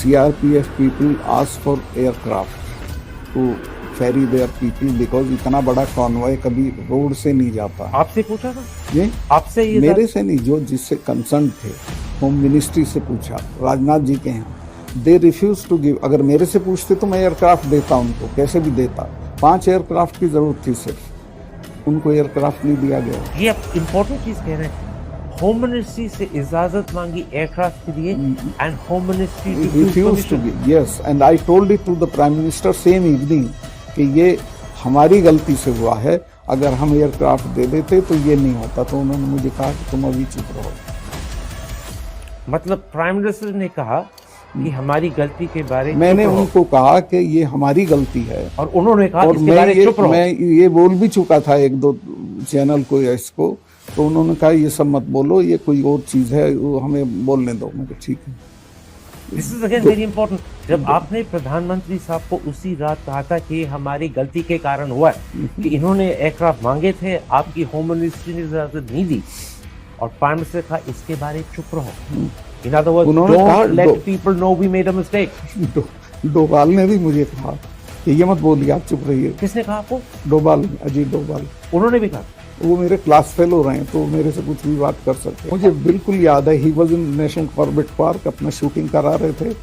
CRPF people ask for aircraft to ferry their people because इतना बड़ा convoy कभी road से नहीं जाता। आपसे पूछा था? ये आपसे ये मेरे से नहीं, जो जिससे कंसर्न थे होम मिनिस्ट्री से पूछा, राजनाथ जी के हैं, दे रिफ्यूज टू गिव। अगर मेरे से पूछते तो मैं एयरक्राफ्ट देता उनको, कैसे भी देता। 5 एयरक्राफ्ट की जरूरत थी सिर्फ, उनको एयरक्राफ्ट नहीं दिया गया। ये आप इम्पोर्टेंट चीज कह रहे हैं, होम मिनिस्ट्री से इजाजत मांगी एयरक्राफ्ट के लिए and home ministry refuse to give. Yes, and I told it to the prime minister same evening कि ये हमारी गलती से हुआ है, अगर हम एयरक्राफ्ट दे देते तो ये नहीं होता। तो उन्होंने मुझे कहा कि तुम अभी चुप रहो। मतलब प्राइम मिनिस्टर ने कहा कि हमारी गलती के बारे में मैंने उनको कहा कि ये हमारी गलती है, और उन्होंने कहा और इसके बारे में चुप रहो। मैं ये बोल भी चुका था 1-2 चैनल को या इसको, तो उन्होंने कहा ये सब मत बोलो, ये कोई और चीज है, वो हमें बोलने दो। मैं कहा ठीक है। This is again very important. जब आपने प्रधानमंत्री साहब को उसी रात कहा था कि हमारी गलती के कारण हुआ है कि इन्होंने एयरक्राफ्ट मांगे थे, आपकी होम मिनिस्ट्री ने इजाजत नहीं दी, और प्राइम मिनिस्टर कहा इसके बारे में चुप रहो। In other words, don't let people know we made a mistake. Doval ने भी मुझे कहा कि ये मत बोलिए, आप चुप रहिए। किसने कहा आपको? डोभाल, अजीत डोभाल। उन्होंने भी कहा? वो मेरे क्लास फेलो रहे हैं, तो मेरे से कुछ भी बात कर सकते हैं। मुझे बिल्कुल याद है, he was in national Corbett park, अपना शूटिंग करा रहे थे,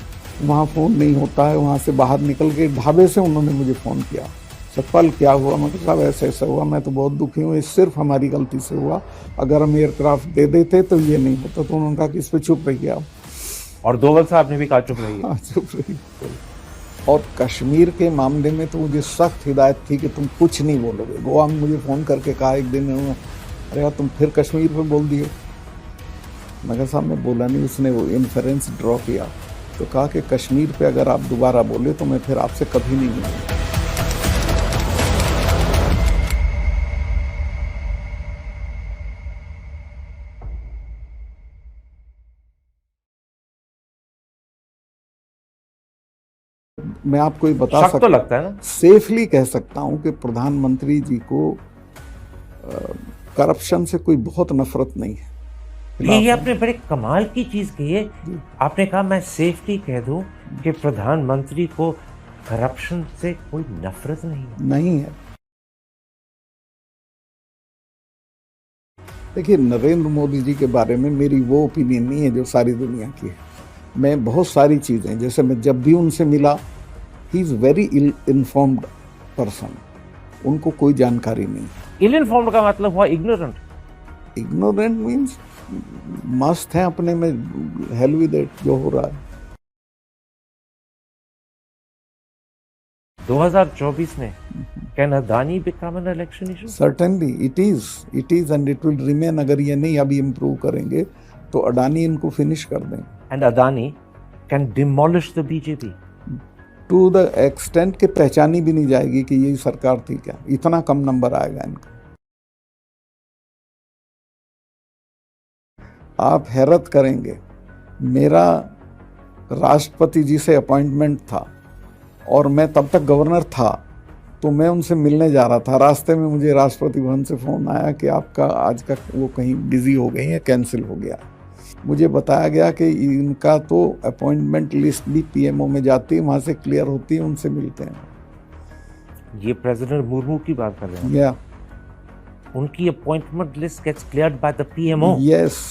वहाँ फ़ोन नहीं होता है, वहाँ से बाहर निकल के ढाबे से उन्होंने मुझे फ़ोन किया, सतपाल क्या हुआ? मतलब साहब ऐसा ऐसा हुआ, मैं तो बहुत दुखी हूँ, ये सिर्फ हमारी गलती से हुआ, अगर हम एयरक्राफ्ट दे देते तो ये नहीं होता। तो उन्होंने कहा कि इस पर चुप रहिए आप। और डोभाल साहब ने भी कहा चुप रहिए। हाँ, चुप रहिए। और कश्मीर के मामले में तो मुझे सख्त हिदायत थी कि तुम कुछ नहीं बोलोगे। गोवा में मुझे फ़ोन करके कहा एक दिन, अरे यार तुम फिर कश्मीर पे बोल दिए। मैं कहा साहब मैं बोला नहीं। उसने वो इन्फ्रेंस ड्रॉ किया, तो कहा कि कश्मीर पे अगर आप दोबारा बोले तो मैं फिर आपसे कभी नहीं मिलूंगा। मैं आपको ये बता सकता, तो लगता है ना, सेफली कह सकता हूं कि प्रधानमंत्री जी को करप्शन से कोई बहुत नफरत नहीं है। ये आपने बड़े कमाल की चीज कही है। आपने कहा मैं सेफली कह दूं कि प्रधानमंत्री को करप्शन से कोई नफरत नहीं है। देखिए, नरेंद्र मोदी जी के बारे में मेरी वो ओपिनियन नहीं है जो सारी दुनिया की है। मैं बहुत सारी चीज़ें, जैसे मैं जब भी उनसे मिला, he is very ill informed person, उनको कोई जानकारी नहीं। इल इन्फॉर्म्ड का मतलब हुआ इग्नोरेंट। इग्नोरेंट मीन्स मस्त है अपने में, हेल विद इट, जो हो रहा है। 2024 में can Adani become an election issue? Certainly it is and it will remain. अगर ये नहीं अभी इम्प्रूव करेंगे तो अडानी इनको फिनिश कर देंगे। And Adani can demolish the BJP to the extent के पहचानी भी नहीं जाएगी कि यही सरकार थी क्या, इतना कम नंबर आएगा इनका। आप हैरत करेंगे, मेरा राष्ट्रपति जी से अपॉइंटमेंट था और मैं तब तक गवर्नर था, तो मैं उनसे मिलने जा रहा था। रास्ते में मुझे राष्ट्रपति भवन से फ़ोन आया कि आपका आज का वो कहीं बिजी हो गई है, कैंसिल हो गया। मुझे बताया गया कि इनका तो अपॉइंटमेंट लिस्ट भी पीएमओ में जाती है, वहाँ से क्लियर होती है, उनसे मिलते हैं। ये प्रेसिडेंट मुर्मू की बात कर रहे हैं? या उनकी appointment list gets cleared by the PMO? Yes.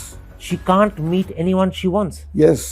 She can't meet anyone she wants. Yes.